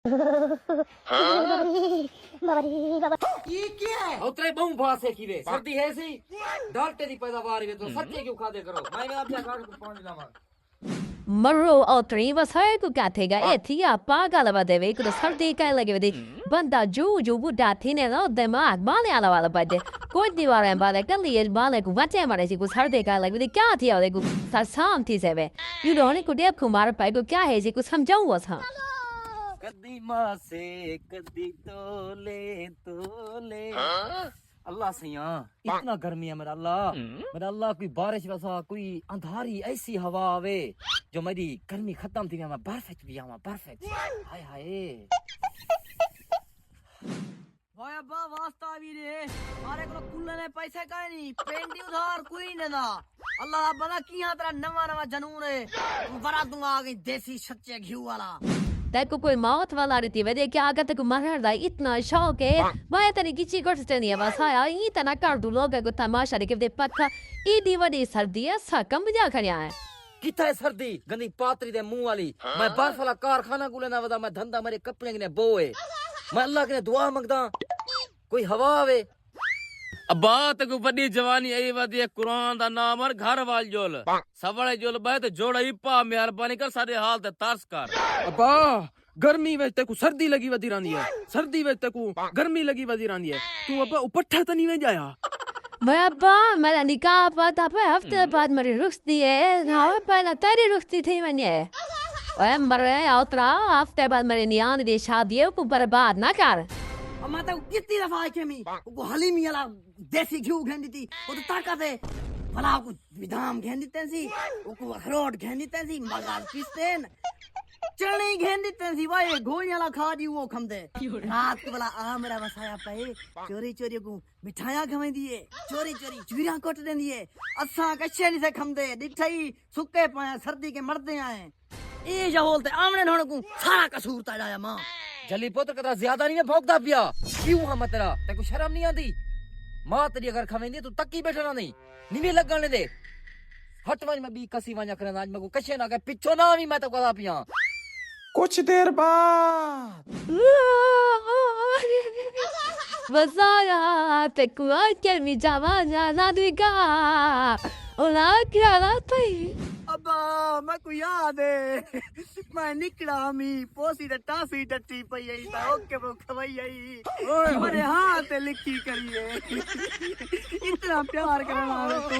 ये क्या है? उतरे बहु भाषे की वे सर्दी है सी डालते दी पैदावार वे तो सच्चे क्यों खाते करो मैं आप क्या खा के पानी लावा मरो ओतरी बस है को क्या थेगा ए थिया पागल बदे वे को सर्दी का लगे वे बंदा जो बुढ़ा थी ने ना दिमाग बाले आला वाला बदे कोई दीवार बाले कर लिए बाले को बच्चे मारे सी को सर्दी का लगे क्या थिया वे को साम थी से वे यू डोंट को देव कुमार पाई को क्या है जी को समझाऊं वस हां कदी माँ से कदी तोले अल्लाह सैया इतना गर्मी है मेरा अल्लाह कोई बारिश वसा कोई अंधारी ऐसी हवा आवे जो मेरी गर्मी खत्म थी मैं परफेक्ट भी आवा परफेक्ट हाय हाय भाई अब्बा वास्ता भी रे मारे को कुल्ले ने पैसे काहे नहीं पेंटी उधार कोई ने ना अल्लाह बना किया तेरा नवा जनून है बड़ा दूंगा आ गई देसी सच्चे घी वाला देखो कोई मौत वाला रहती है क्या आगे तक मरर दा इतना शौक है मैं तनी किची करते नहीं बस आया इतना कर दू लोग को तमाशा देखे दे पक्का ईदी वडी सर्दी है सकम जा खड़िया है किथा है सर्दी गंदी पातरी दे मुंह वाली मैं बर्फ वाला कारखाना गुले ना वदा मैं धंधा मेरे कपड़े ने बोए मैं अल्लाह के दुआ मांगदा कोई हवा आवे अब्बा तक बड़ी जवानी आई वदी कुरान दा नाम और घर वाल जोल सवळे जोल बहत जोड़ा ही पा मेहरबानी कर सारे हाल ते तरस कर अब्बा गर्मी में तेको सर्दी लगी वधी रहंदी है सर्दी में तेको गर्मी लगी वधी रहंदी है तू अब्बा उपट्ठा त नहीं वे जाया मैं अब्बा मेरा निकाह पता पे हफ्ते बाद मेरी रुखती है ना पहले तेरी रुखती थी मैंने ओए मरे उतरा हफ्ते बाद मेरी नियान दी शादी है ऊपर बर्बाद ना कर अम्मा तो कितनी दफा आई के मी को हलीमी वाला देसी घी घेंदी थी वो तो ताकत है भला को विधाम घेंदी तेसी को अखरोट घेंदी तेसी मगाल पिस्तेन चने घेंदी तेसी भाई घोड़ी वाला खा दी वो खमदे रात को वाला आ मेरा वसाया पे चोरी को मिठाइयां खवे दिए चोरी चूरियां कोट दे दिए असा कच्चे नहीं से खमदे डिठई सुक्के पाया सर्दी के मरदे आए ए जहोलते आमने ढोण को सारा कसूर ता जाया मां जली पुत्र कदा ज्यादा नहीं भौंकदा पिया क्यों हम तेरा तेको शर्म नहीं आती मां तेरी अगर खवेंदी तू तक्की बैठना नहीं नीवे लगने दे हट वज मैं बी कसी वजा करन आज मको कछे ना के पिछो ना भी मैं तो कदा पिया कुछ देर बाद वसाया te cualquier mi llamada la diga hola क्या पे अब्बा मैं को याद है मैं निकला मी पोसी द टाफी टट्टी पई आई ता ओके वो खवई आई मेरे हाथ लिखी करिए इतना प्यार करना तू